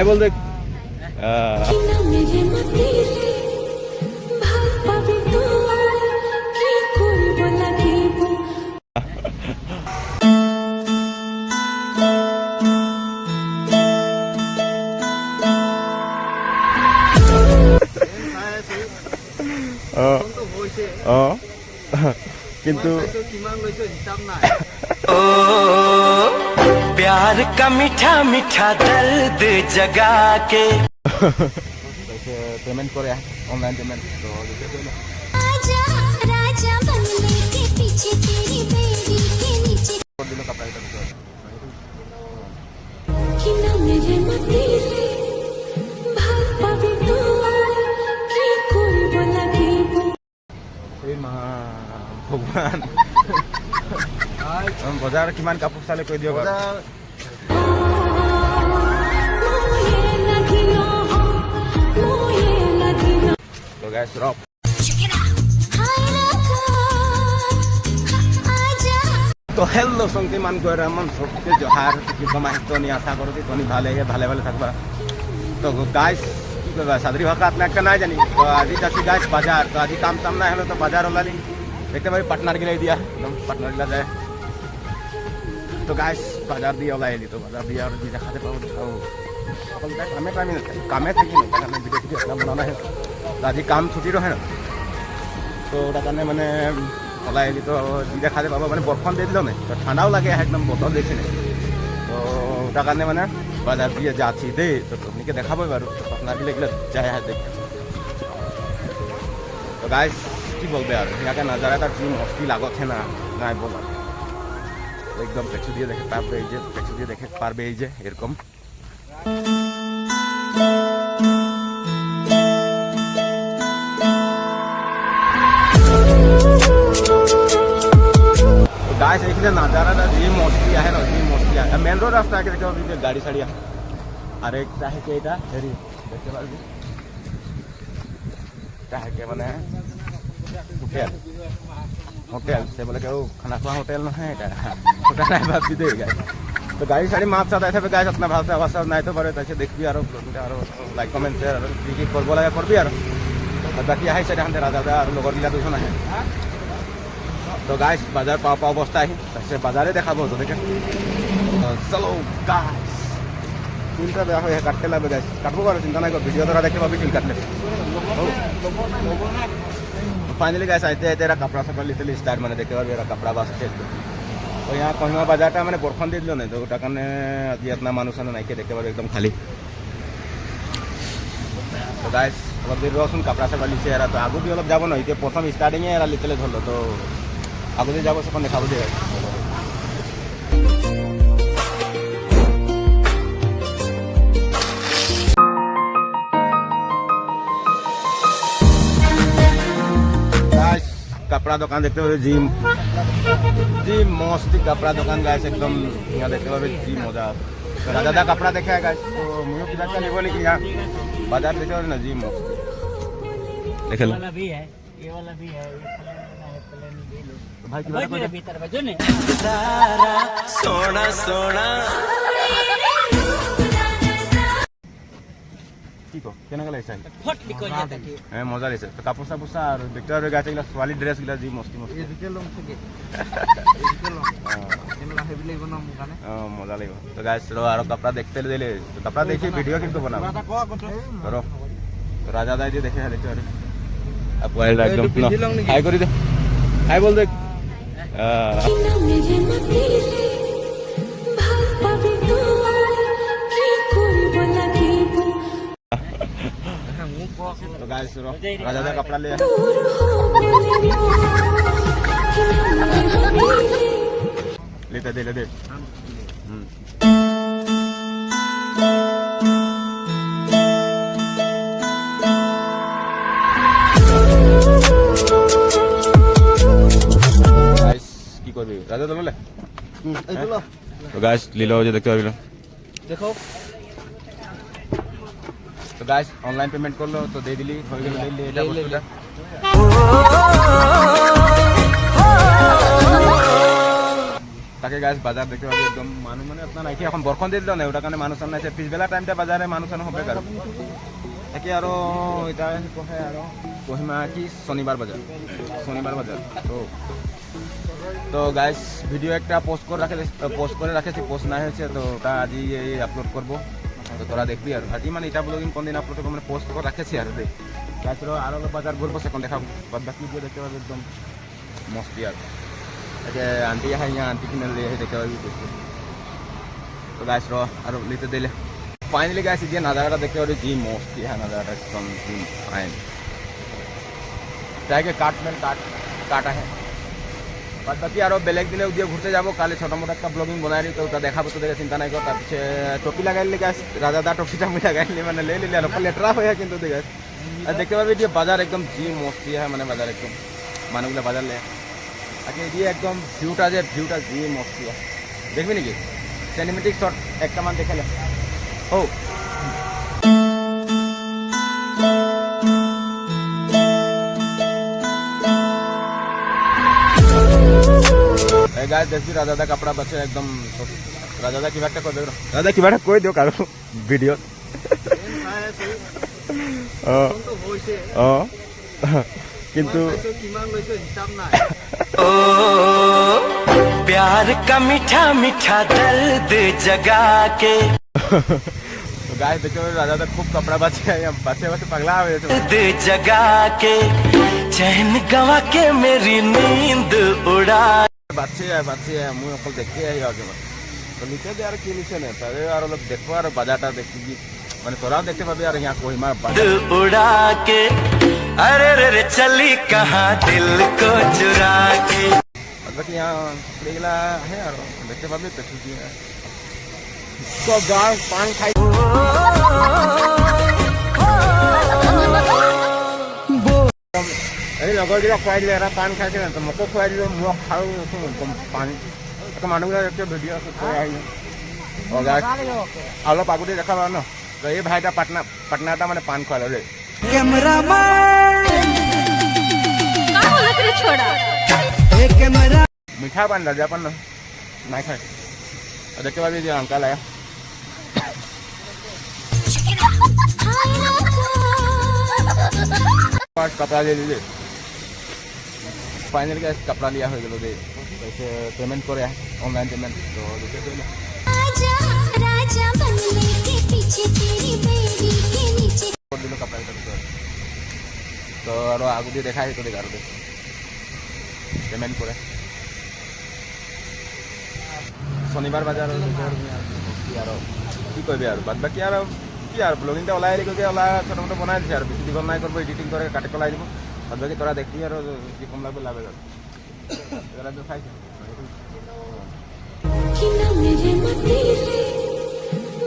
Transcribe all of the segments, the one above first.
হাই বল দেখ কিন্তু प्यार का मीठा मीठा दर्द जगा के पेमेंट करे ऑनलाइन पेमेंट तो आजा राजा बंगले के पीछे तेरी बेड़ी के नीचे दिनों का प्राइस किना मेरे मतीले भाग पावे तो की कोई बोला की এই মা ভগৱান বজাৰ কিমান কাপোৰ চালে কৈ দিয়ক তো গাইস ৰক তো হেল্লো সংকে মান গৈ রামন সবকে জহার কি কমাই তো নি আশা করছি তুমি ভালো ভালো থাকবা তো গাইস কি করবা সাদরি ভাষা আপনি একটা নাই জানি তো আজি যাচ্ছি গাইস বাজার তো আজি কাম টাম না হলো তো বাজার ওলালি দেখতে পারি পার্টনার গিলাই দিয়া একদম পার্টনার গিলা যায় তো গাইস বাজার দিয়ে ওলাই এলি তো বাজার দিয়ে আর দেখাতে পাবো দেখাও সকল গাইস কামে কামে থাকি না কারণ ভিডিও ভিডিও একটা বানানো হয় তো আজি কাম ছুটি রহে না তো ওটা কারণে মানে ওলাই এলি তো দেখাতে পাবো মানে বরফন দিয়ে দিল না তো ঠান্ডাও লাগে একদম বতল দেখছি না তো ওটা কারণে মানে বাজার দিয়ে যাচ্ছি দে তো তোমাকে দেখাবো এবার তো পার্টনার গিলা গিলা যায় হ্যাঁ দেখ তো গাইস কি বলবে আর ইয়াকে নাজারাটা কি মস্তি লাগছে না নাই বল একদম পেছু দিয়ে দেখে পারবে এই যে পেছু দিয়ে দেখে পারবে এই যে এরকম गाइस देखिए नजारा जी मस्ती है ना जी मस्ती है मेन रोड रास्ता है देखो अभी गाड़ी साड़ी और एक है के এটা হেৰি দেখতে পারবি है के মানে হোটেল হোটেল से बोले कि खाना खावा होटल ना है এটা ওটা নাই ভাবি দে গাইস তো গাড়ি সাড়ি মাপ সাথে আছে গাইস अपना भाव से आवाज নাই তো পারে তাছে দেখবি আর লাইক কমেন্ট শেয়ার আর কি করব লাগা করবি আর বাকি আই সাইড হাতে রাজা আর লগর গিলা দুজন আছে তো গাইস বাজার পাওয়া অবস্থা আহি তাছে বাজারে দেখাবো তো দেখেন চলো গাইস চিন্তা দেওয়া হয় কাটতে লাগবে গাইস কাটবো আর চিন্তা নাই ভিডিও দ্বারা দেখতে পাবি চিল কাটলে फाइनली गाइस आते हैं तेरा कपड़ा सब लिटिल स्टार मैंने देखे और मेरा कपड़ा बस खेल तो यहाँ कहीं बाजार मैंने बरफन दे दिल नहीं तो ওটা কারণে আজি इतना मानुष नहीं के देखे एकदम खाली तो गाइस अलग देर रसुन कपड़ा सब लिसे एरा तो आगू भी अलग যাব না ये प्रथम स्टार्टिंग एरा लिटिल धरल तो आगू দিয়ে যাব সেখানে দেখাবো দিয়ে कपड़ा दुकान देखते हुए जिम जिम मस्ती कपड़ा दुकान गाइस एकदम यहाँ देखते हुए जी मजा ज़्यादा कपड़ा देखा है गाइस तो मुझे किधर चले बोले कि यहाँ बाजार देखे हुए ना जी मस्ती देखे लो भी है ये वाला भी है तो भाई किधर भीतर बजो ने सोना सोना ठीक हो केना गला ऐसा फट निकल जाता है है मजा लेছে তো কাপড় সাপড় আর দেখতে হবে গাছে গিলা সোয়ালি ড্রেস গিলা জি মস্তি মস্তি এদিকে লং থেকে এদিকে লং কেননা হেভি লাগবে না মুখানে মজা লাগিব তো গাইস रो আর कपड़ा देखते दिले तो कपड़ा देखिए वीडियो কিন্তু बनाओ करो तो राजा दाई দিয়ে দেখে দেখতে আরে अब वाइल्ड एकदम हाय कर दे हाय बोल दे तो गाइस राजा का कपड़ा ले लेते दे ले दे गाइस की करबी राजा तो ले तो गाइस ले लो जो देखते हो देखो तो गाइस ऑनलाइन पेमेंट कर लो तो दे दिली हो गेल ले এটা বস্তুটা তাকে গাইছ বাজাৰ দেখতে পাবি একদম মানুহ মানে আপোনাৰ নাইকি এখন বৰষুণ দি দিলে ওটাৰ কাৰণে মানুহ চানুহ নাইছে পিছবেলা টাইমতে বাজাৰে মানুহ চানুহ হবে আৰু তাকে আৰু এতিয়া কহে আৰু কহিমা কি শনিবার বাজার তো গাইস ভিডিও একটা পোস্ট করে রাখেছি পোস্ট না হয়েছে তো ওটা আজই আপলোড করবো তো তোরা দেখবি আর আজই মানে এটা ব্লগিং কোন দিন আপলোড করবো মানে পোস্ট করে রাখেছি আর দেখ গাইস আরো বাজার ঘুরবো সেখান দেখাবো বাকি ভিডিও দেখতে পাবি একদম মস্তি আর আন্টি আহে ইয়া আন্টি কিনে লিয়ে দেখতে পাবি তো গাইস আর নিতে দিলে ফাইনালি গাইস যে নাজারাটা দেখতে পাবি জি মস্তি হ্যাঁ নাজারাটা একদম জি ফাইন জায়গা কাট আহে বাদ বাকি আরো বেলেগ দিনে দিয়ে ঘুরতে যাবো কালে ছোট মোটো একটা ব্লগিং বনাই তো ওটা দেখাবো তো দেখে চিন্তা নাই কর তারপরে টপি লাগাইলে গাছ রাজাদা টপিটা আমি লাগাইলে মানে লে নিলে আর লেটরা হয়ে কিন্তু দেখে আর দেখতে পাবি যে বাজার একদম জি মস্তি হয় মানে বাজার একদম মানুষগুলো বাজার লে আচ্ছা দিয়ে একদম ভিউটা জি মস্তি হয় দেখবি নাকি সিনেমেটিক শট একটা মান দেখালে ও गाइस देखिए राजादा कपड़ा बचे एकदम राजादा की बात कर राजा की बात कोई दियो कारो वीडियो किंतु ओ प्यार का मीठा मीठा दर्द जगा के तो गाइस देखो राजादा खूब कपड़ा बचे बचे पगला दर्द जगा के चैन गवा के मेरी नींद उड़ा বাচ্চা মুই অকল দেখতে আহি আগে তো নিতে দে আর কি নিচে নে তাহলে আর অলপ দেখবো আর বাজারটা দেখবি মানে তোরাও দেখতে পাবি আর ইয়া কোহিমা उड़ा के अरे रे चली कहाँ दिल को चुरा के বাকি ইয়া এগুলা হে আর দেখতে পাবি পেছু কি তো গাছ পান খাই এই লগৰবিলাক খুৱাই দিলে এটা পাণ খাইছে তো মোকো খুৱাই দিলোঁ মই খাওঁ পাণ এটা মানুহবিলাক একটা ভিডিঅ' কৰি আহিলোঁ অলপ আগতে দেখা পাওঁ ন তো এই ভাইটা পাটনা এটা মানে পাণ খুৱালে দেই মিঠা পাণ ৰাজা পাণ নাই খাই দেখতে পাবি যে আংকাল আয়া कपड़ा ले लीजिए फाइनल का कपड़ा लिया हो गया दे पैसे पेमेंट करे ऑनलाइन पेमेंट तो देखिए राजा राजा बनने के पीछे तेरी बेड़ी के नीचे कर दिलो कपड़ा तो और आगु দিয়ে দেখাই তো দেখ আর দে পেমেন্ট করে শনিবার বাজার আর কি করবে আর বাদ বাকি আর কি আর ব্লগিংটা ওলাই রেখে ওলা ছোট মোটো বনাই দিছে আর বেশি দীঘল নাই করবো এডিটিং করে কাটে কলাই দিব বাদ বাকি তোরা দেখবি আর কি কম লাগবে লাভে যাবে এরা তো খাইছে कि ना मेरे मतीले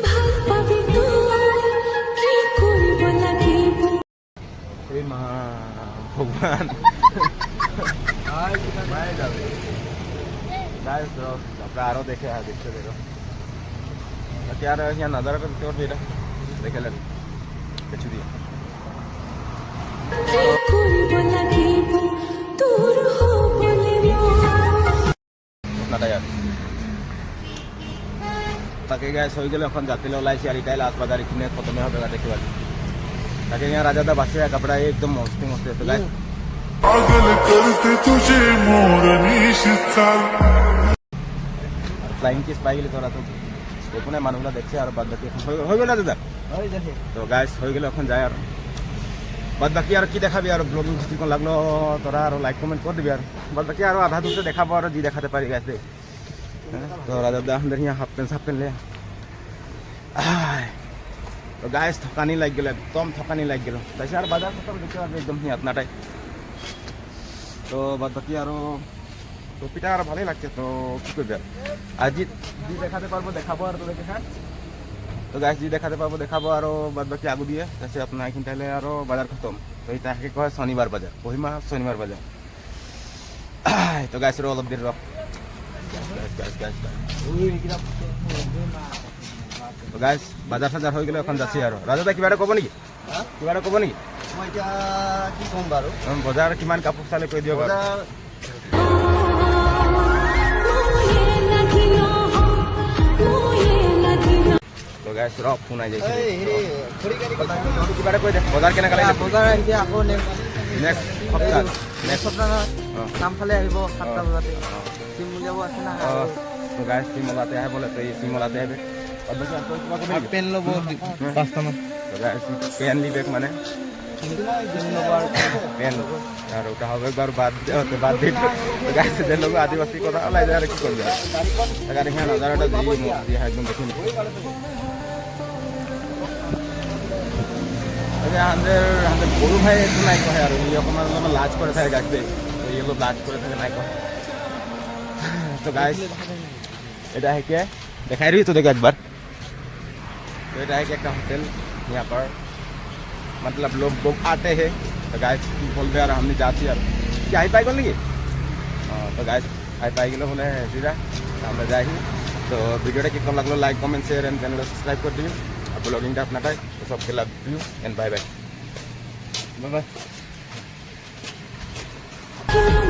भाग पावे तो कि कोई बोला कि এই মা ভগবান ভাই যাবে গাইস তো আপনারা আরো দেখে দেখতে দেখো বাকি আর ইয়া নজর করতে হবে এটা দেখে লেন কিছু দিয়ে कोई बोला कि दूर हो बोले নাটা যাবে তাকে গাইস হয়ে গেল এখন যাত্রীরা ওলাইছে আর এটাই লাস্ট বাজার এখানে খতমে হবে দেখতে পাচ্ছি তাকে ইয়া রাজাদা বাসে কাপড়া একদম মস্তি মস্তি তো গাইস पागल करते तुझे मोरनी शीतल ফ্লাইং কিস পাই গেলে তোরা তো ওখানে মানুষগুলো দেখছে আর বাদ বাকি হয়ে গেল দাদা তো গাইস হয়ে গেল এখন যায় আর বাদ বাকি আর কি দেখাবি আর ব্লগিং কিরকম লাগলো তোরা আর লাইক কমেন্ট করে দিবি আর বাদ বাকি আরো আধা দূরে দেখাবো আর জি দেখাতে পারি গাইস তো রাজাদা আমাদের यहाँ হাফ প্যান্ট ले তো গাইস থকানি লাগ গেল একদম থকানি লাগ গেল তাইছে আর বাজার খতম দেখতে পারবে একদম আপনাটাই তো বাদ বাকি আরো টপিটা আর ভালোই লাগছে তো কি করবে আর জি দেখাতে পারবো দেখাবো আর তো দেখে তো গাছ জি দেখাতে পারবো দেখাবো আরো বাদ বাকি আগু দিয়ে তাছে আপনার এখান তাহলে আরো বাজার খতম তো এটা কয় শনিবার বাজার কহিমা শনিবার বাজার তো গাছেরও অলপ দিন রক তো গাছ বাজার সাজার হয়ে গেলে এখন যাচ্ছি আৰু ৰাজাদা কিবা এটা ক'ব নেকি কিবা এটা ক'ব নেকি মই এতিয়া কি ক'ম বাৰু বজাৰ কিমান কাপোৰ চালে কৈ দিয়ক मोहे लगा গাইছ ৰক শুনাই যাইছে এই হেৰি খৰি গাড়ী কথা কিবা এটা কৈ দে বজাৰ কেনেকা লাগিলে বজাৰ আহিছে আকৌ নেক্সট নেক্সট সপ্তাহ নেক্সট সপ্তাহ অঁ নামফালে আহিব 7টা বজাতে চিম উলিয়াব আছে না তো গাইছ চিমলাতে আহে বোলে তো এই চিমলাতে আহিবে অৱশ্যে আকৌ কিবা কবি নেকি? পেন ল'ব 5টামান তো গাইছ পেন লিবেক মানে পেন ল'ব আৰু পেন আৰু কাহবে একবাৰ বাদ দি গাইছে যে লোক আদিবাসী কথা ওলাই যায় আৰু কি কৰিবি তাকে সিহঁত নজাৰটা যি একদম দেখি হাঁদের গরু ভাই একটু নাই কহে আর ই অকমান অলপ লাজ করে থাকে গাছবে তো ই অলপ লাজ করে থাকে নাই কহে তো গাইস এটা है क्या दिखाई रही तो देखो एक बार तो এটা है क्या होटल यहाँ पर मतलब लोग आते हैं तो गाइस बोल दे यार हमने जाती यार क्या हाई पाई बोल नहीं তো গাইস হাই পাই গেলে হলে সিধা আমরা যাই তো ভিডিওটা কি কেমন লাগলো লাইক কমেন্ট শেয়ার এন্ড চ্যানেলটা সাবস্ক্রাইব করে দিন আর ব্লগিংটা আপনাটাই তো সবকে love you and bye bye bye bye কি